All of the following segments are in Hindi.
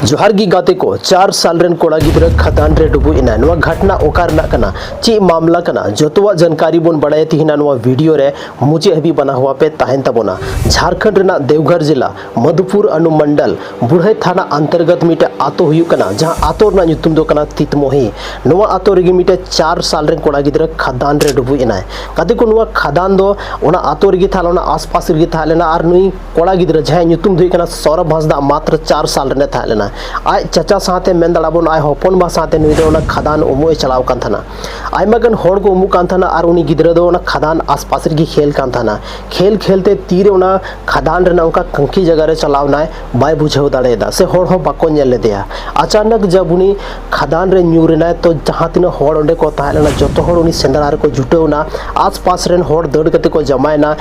जोहार गी गाते को 4 साल रेन कोड़ा गिद्रा खदान रे डुबु इना नवा घटना ओकार ना कना ची मामला कना जोतवा जानकारी बोन बड़ाय तिहिना नवा वीडियो रे मुझे हबी बना हुआ पे ताहेन तबोना झारखंड रेना देवघर जिला मधुपुर अनुमंडल बुढ़ई थाना अंतर्गत मिटे आतो हुयु कना जहां आतो ना nyutum दो कना तितमोही नवा आतो रेगी मिटे 4 साल रेन कोड़ा गिद्रा खदान रे डुबु इना कते को नवा खदान दो ओना आतो रेगी थाला ओना आसपास रेगी थालेना आर नुई कोड़ा गिद्रा जहां nyutum दुई कना सौरभ हंसदा मात्र 4 साल रेने थालेना आय चाचा साथे मेन दलाबोन आय होपन बा साथे नुई दो खदान उमोय चलाव कान थाना आयमा गन होड़ को उमु कान थाना आर उनी गिद्रा दो खदान आसपास रे खेल कान थाना खेल खेलते तीरे उना खदान रेना उनका कंकी जगह रे चलावना बाय बुझाव दाड़ेदा से होड़ हो बाको नेल लेदेया अचानक जब उनी खदान रे न्यूरेना तो जहां तिना होड़ ओंडे को ताहेलेना जतो होड़ उनी सेंद्रा रे को जुटेवना आसपास रेन होड़ दड़ कते को जमायना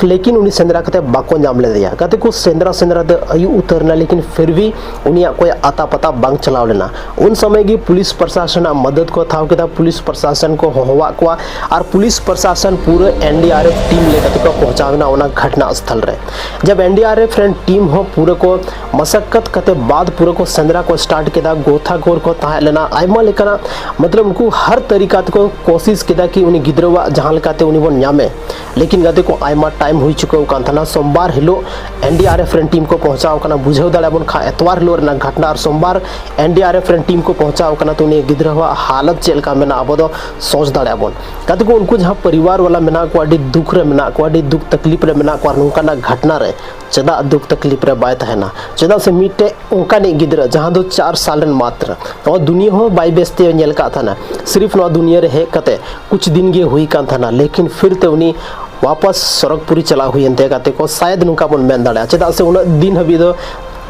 लेकिन उनी सेंद्रा कते बाको नाम लेदेया कते को सेंद्रा दे अयु उतरना लेकिन फिर भी उनी कोई आता पता बांग चलाव लेना उन समय की पुलिस प्रशासन मदद को थाव के पुलिस प्रशासन को होवा को और पुलिस प्रशासन पूरे एनडीआरएफ टीम लेकर को पहुंचावना ओना घटना स्थल रे जब एनडीआरएफ फ्रेंड टीम हो पूरे को मशक्कत कते बाद पूरे को सेंद्रा को स्टार्ट केदा गोथा गोर को ताहे लेना आयमा लेकना मतलब उनको हर तरीका को कोशिश केदा कि उनी गिद्रवा जहां लकाते उनी बन न्यामे लेकिन गते को आयमा टाइम हुई चुको कान थाना सोमवार हिलो एनडीआरएफ फ्रेंड टीम को पहुंचाव कना बुझाव दाड़ा बन खा एतवार हिलो ना घटना और सोमवार एनडीआरएफ फ्रेंड टीम को पहुंचाव कना तो उनी गिद्रवा हालत चेलका मेना अब दो सोच दाड़ा बन कते को उनको जहां परिवार वाला मेना को अडी दुख रे मेना को अडी दुख तकलीफ रे मेना को नुका ना घटना रे चदा दुख तकलीफ रे बाय तहना चदा से मिटे उनका ने गिद्रा जहां दो 4 साल रन मात्र और दुनिया हो बाय बेस्ते नेल का थाना सिर्फ नो दुनिया रे है कते कुछ दिन गे हुई कान थाना लेकिन फिर ते उनी वापस सड़कपुरी चला हुई एंते कते को शायद नुका बन मेन दाड़ा चदा से उन दिन हबी दो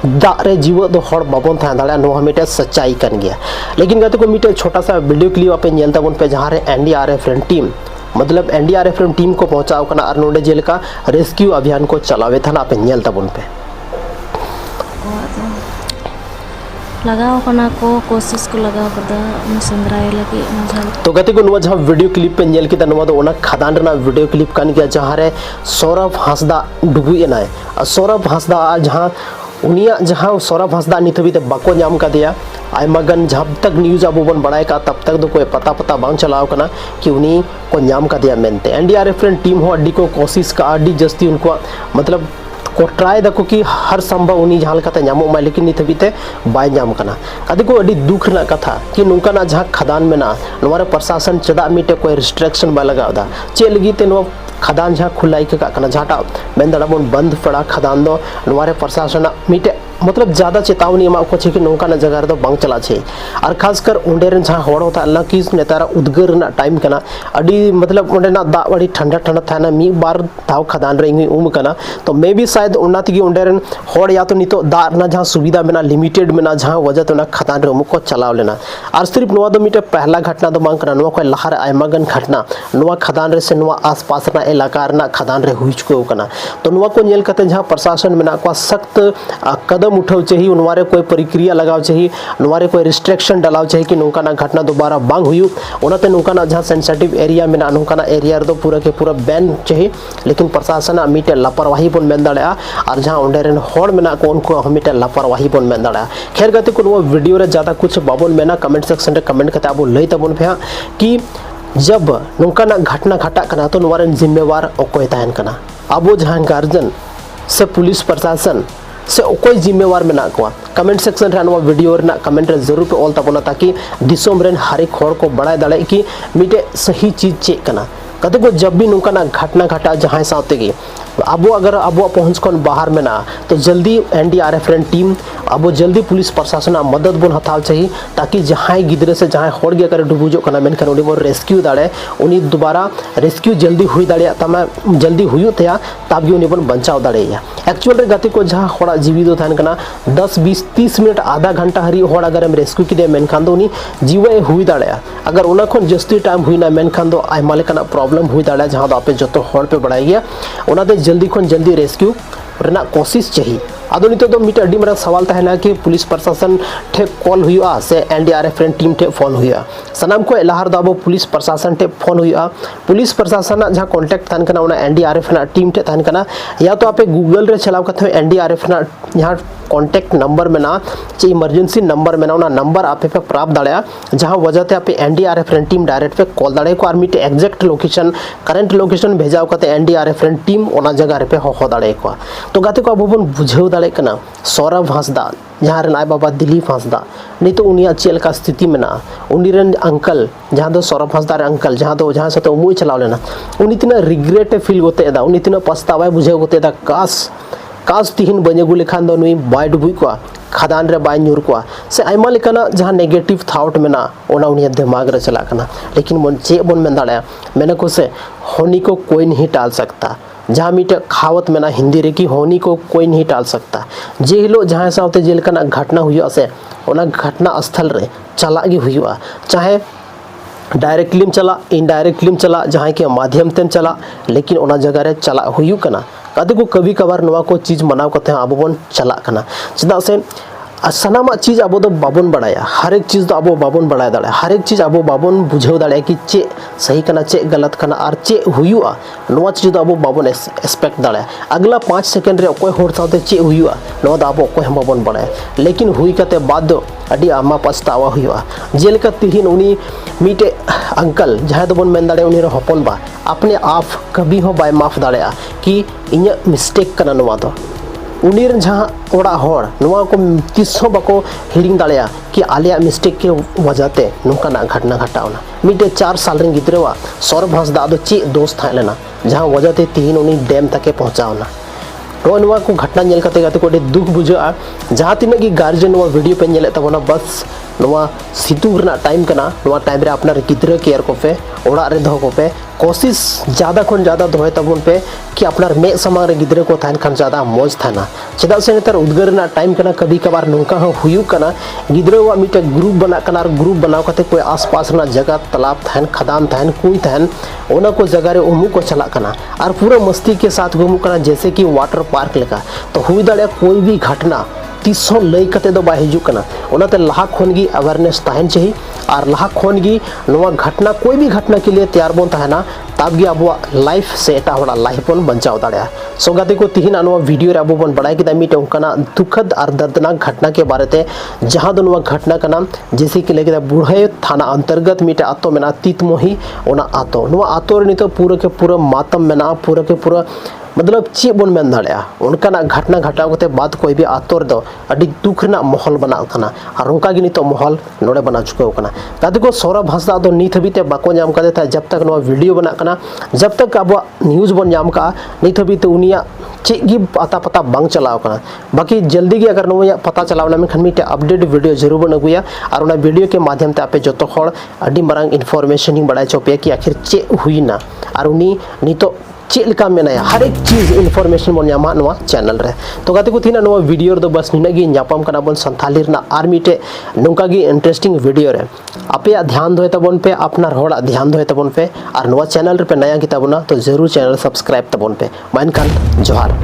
दारे जीव दो हड़ बाबन था दाड़ा नो मिटे सच्चाई कन गया लेकिन गते को मिटे छोटा सा वीडियो क्लिप आपे नेल तबन पे जहां रे एनडीआरएफ फ्रेंड टीम मतलब एनडीआरएफ फ्रेंड टीम को पहुंचाव कना और नोडे जेलका रेस्क्यू अभियान को चलावे था आपे नेल तबन पे लगाओ कना को कोशिश को लगाओ कदा सेंद्राय लगी मझल तो गते को नुवा जहां वीडियो क्लिप पे नेल किता नुवा दो ओना खदान रना वीडियो क्लिप कान गया जहां रे सौरभ हंसदा डुबु एनाय सौरभ हंसदा जहां उनिया जहां सौरभ हंसदा निथबी ते बाको नाम का दिया आयमागन जब तक न्यूज़ अब बन बढ़ाए का तब तक तो कोई पता बांग चलाव कना कि उन्हीं को नाम का दिया मेनते एनडीआरएफ फ्रेंड टीम हो अड्डी को कोशिश का अड्डी जस्ती उनको मतलब को ट्राई दको कि हर संभव उन्हीं जहां लकाते नामो मा लेकिन नित हबीते बाय नाम कना कदे को अडी दुख ना कथा कि नुका ना जहां खदान में ना नवारे प्रशासन चदा मिटे कोई रिस्ट्रिक्शन बा लगावदा चे लगी ते नो खदान जहां खुलाई के कना झाटा बेंदड़ा बन बंद पड़ा खदान दो नवारे प्रशासन मिटे मतलब ज़्यादा चेतावनी एमा को कि नौका ना जगह दो बांग चला छे और खासकर उंडेरन जहां होड़ होता अल्लाह की नेतारा उद्गर ना टाइम कना अडी मतलब उंडे ना दा बड़ी ठंडा ठंडा था ना मी बार दाव खदान रे उम कना तो मे भी शायद उन्नति की उंडेरन होड़ या तो नितो दा ना जहां सुविधा में ना लिमिटेड में ना जहां वजह तो ना खदान रे उम को चलाव लेना और सिर्फ नवा दो मिटे पहला घटना दो बांग कना नवा को लहर आयमागन घटना नवा खदान रे से नवा आसपास ना इलाका ना खदान रे हुई चुको कना तो नवा को नेल कते जहां प्रशासन में ना को सख्त कदम उठाव चाहिए उनवारे कोई प्रक्रिया लगाव चाहिए उनवारे कोई रिस्ट्रिक्शन डालाव चाहिए कि नौका ना घटना दोबारा बांग हुई उनते नौका ना जहां सेंसिटिव एरिया में ना नौका ना एरिया दो पूरा के पूरा बैन चाहिए लेकिन प्रशासन मिटे लापरवाही बन मेन दाड़ा और जहां उंडेरन होड़ में ना को उनको मिटे लापरवाही बन मेन दाड़ा खैर गते को वो वीडियो रे ज्यादा कुछ बाबन में ना कमेंट सेक्शन रे कमेंट कते अब लई तबन पे कि जब नौका ना घटना घटा कना तो नवारन जिम्मेवार ओकोय ताहन कना अब जहां गार्जियन से पुलिस प्रशासन से कोई जिम्मेवार में ना को कमेंट सेक्शन रे नवा वीडियो रे ना कमेंट रे जरूर पे ऑल तबना ताकि दिसोम रेन हर एक होड़ को बढ़ाई दाड़े कि मिटे सही चीज चेक कना कते को जब भी नुका ना घटना घटा जहां साथे की अब अगर अब पहुंच कौन बाहर में ना तो जल्दी एनडीआरएफ फ्रेंड टीम अब जल्दी पुलिस प्रशासन मदद बन हताव चाहिए ताकि जहां गिद्रे से जहां होड़ गया करे डुबुजो कना मेनखान उनी मोर रेस्क्यू दाड़े उनी दोबारा रेस्क्यू जल्दी हुई दाड़े तमा जल्दी हुई तया तब उनी बन बचाव दाड़े एक्चुअल रे गति को जहां होड़ा जीवित तो थान कना 10 20 30 मिनट आधा घंटा हरी होड़ अगर हम रेस्क्यू किदे मेनखान दो उनी जीवे हुई दाड़े अगर उना खन जस्ती टाइम हुई ना मेनखान दो आयमा लेकना प्रॉब्लम हुई दाड़े जहां दो आपे जतो होड़ पे बढ़ाई गया उना दे जल्दी खन जल्दी रेस्क्यू रना कोशिश चाहिए आदो नितो दो मिटे अड्डी मरा सवाल तहना कि पुलिस प्रशासन ठे कॉल हुआ से एनडीआरएफ रेन टीम ठे फोन हुआ सनाम को लहार दो अब पुलिस प्रशासन ठे फोन हुआ पुलिस प्रशासन जहाँ कॉन्टेक्ट तहन कना उना एनडीआरएफ ना टीम ठे तहन कना या तो आपे गूगल रे चलाव कथे एनडीआरएफ ना यहाँ कॉन्टेक्ट नंबर में ना चे इमरजेंसी नंबर में ना उना नंबर आपे पे प्राप्त दाड़ा जहाँ वजह ते आपे एनडीआरएफ रेन टीम डायरेक्ट पे कॉल दाड़े को और मिटे एग्जैक्ट लोकेशन करंट लोकेशन भेजाव कते एनडीआरएफ रेन टीम ओना जगह रे पे हो दाड़े को तो गाते को अब बन बुझेव दाड़े कना सौरभ हांसदा जहाँ रेन आय बाबा दिलीप हांसदा नहीं तो उनिया चेलका स्थिति में ना उनी रेन अंकल जहाँ दो सौरभ हांसदा रे अंकल जहाँ से तो मुई चलाव लेना उनी तिना रिग्रेट फील गोते दा उनी तिना पछतावा बुझेव गोते दा काश तिहिन बनेगु लेखान दो नुई बाय डुबुई को खदान रे बाय न्यूर को से आयमा लेकाना जहाँ नेगेटिव थाउट में ना ओना उनिया दिमाग रे चला कना लेकिन मन चे बन में दाड़ा मैंने को से होनी को कोई नहीं टाल सकता जहाँ मीटे खावत में ना हिंदी रे की होनी को कोई नहीं टाल सकता जे हिलो जहाँ सावते जेलकाना घटना हुआ से ओना घटना स्थल रे चला गी हुआ चाहे डायरेक्टली चला इनडायरेक्टली चला जहाँ के माध्यम तेम चला लेकिन ओना जगह रे चला हुई कना कदे को कभी कभार नवा को चीज़ मनाव कते अब बन चला कना चदा से सनामा चीज़ अब दो बाबन बढ़ाया हर एक चीज़ तो अब बाबन बढ़ाया दाड़ा हर एक चीज़ अब बाबन बुझेव दाड़ा कि चे सही कना चे गलत कना और चे हुआ नवा चीज़ तो अब बाबन एक्सपेक्ट दाड़ा अगला 5 सेकेंड रे अकोय होर साथे चे हुआ नवा तो अब अकोय हम बाबन बढ़ाया लेकिन हुई कते बाद दो अड़ी आमा पछतावा हुआ जेलका तिहिन उनी मीटे अंकल जहाँ तो बन मेन दाड़े उनी रे हपन बा अपने आप कभी हो बाय माफ दाड़ा कि इnya मिस्टेक कना नवा दो उनी जहाँ ओड़ा होड़ नवा को तीसों बाको हिडिंग दाड़ा कि आलिया मिस्टेक के वजहते नौकाना घटना घटावना मिटे 4 साल रेन गिद्रेवा सौरभ हांसदा दो चे दोस्त था लेना जहाँ वजहते तिहिन उनी डैम तक पहुँचावना तो नवा को घटना नेल कते गाते को दुख बुझा जहाँ तीन की गार्जियन नवा वीडियो पे नेले तबना बस नवा सितुंग रना टाइम कना नवा टाइम रे अपना गिद्रे केयर को पे ओड़ा रे दो को पे कोशिश ज़्यादा खन ज़्यादा दोहे तबन पे कि अपना मे समांग रे गिद्रे को थान खन ज़्यादा मौज थाना चेदा से नेतर उद्गार ना टाइम कना कभी कभार नौका हुयु कना गिद्रे वा मिटे ग्रुप बना कना और ग्रुप बनाव कते कोई आसपास ना जगह तालाब थान खदान थान कुई थान ओना को जगह रे उमु को चला कना और पूरा मस्ती के साथ घूमू कना जैसे कि वाटर पार्क लेका तो हुई दाड़े कोई भी घटना तीसों लई कते दो बा हिजू कना ओनाते लाहा खोन गी अवेयरनेस ताहन चाहिए और लाहा खोन गी नवा घटना कोई भी घटना के लिए तैयार बन ताहना तब गी अब लाइफ से एटा होड़ा लाइफ बन बचाव दाड़ा सो गाते को तिहिन नवा वीडियो रे अब बन बड़ाई किदा मिटे उनका दुखद और दर्दनाक घटना के बारे ते जहां दो नवा घटना का नाम जैसे कि लेके बुढ़े थाना अंतर्गत मिटे आतो में ना तीतमोही ओना आतो नवा आतो रे नितो पूरा के पूरा मातम में ना पूरा के पूरा मतलब चे बन मेन दाड़ा उनका घटना घटाव कते बाद कोई भी आतोर दो अड़ी दुख ना माहौल बनाव कना और उनका गी नितो माहौल नोड़े बना चुके कना ताते को सौरभ हांसदा दो नित हबीते बाको नाम कदे था जब तक नवा वीडियो बना कना जब तक अब न्यूज बन नाम का नित हबीते उनिया चे गी पता बांग चलाव कना बाकी जल्दी गी अगर नवा पता चलावना में खन मिटे अपडेट वीडियो जरूर बन अगुया और उना वीडियो के माध्यम ते आपे जतो हड़ अड़ी मारंग इन्फॉर्मेशन ही बड़ा चोपे कि आखिर चे हुईना और उनी नितो चेलका मेनाया हर एक चीज इन्फॉर्मेशन बन नामा नवा चैनल रे तो गाते को थीना नवा वीडियो द बस निनागी न्यापाम कना बन संथाली रना आर मिटे नोंका गी इंटरेस्टिंग वीडियो रे आपे ध्यान दोय तबन पे अपना रोड़ा ध्यान दोय तबन पे और नवा चैनल रे पे नया गिताबना तो जरूर चैनल सब्सक्राइब तबन पे मान खान जोहार।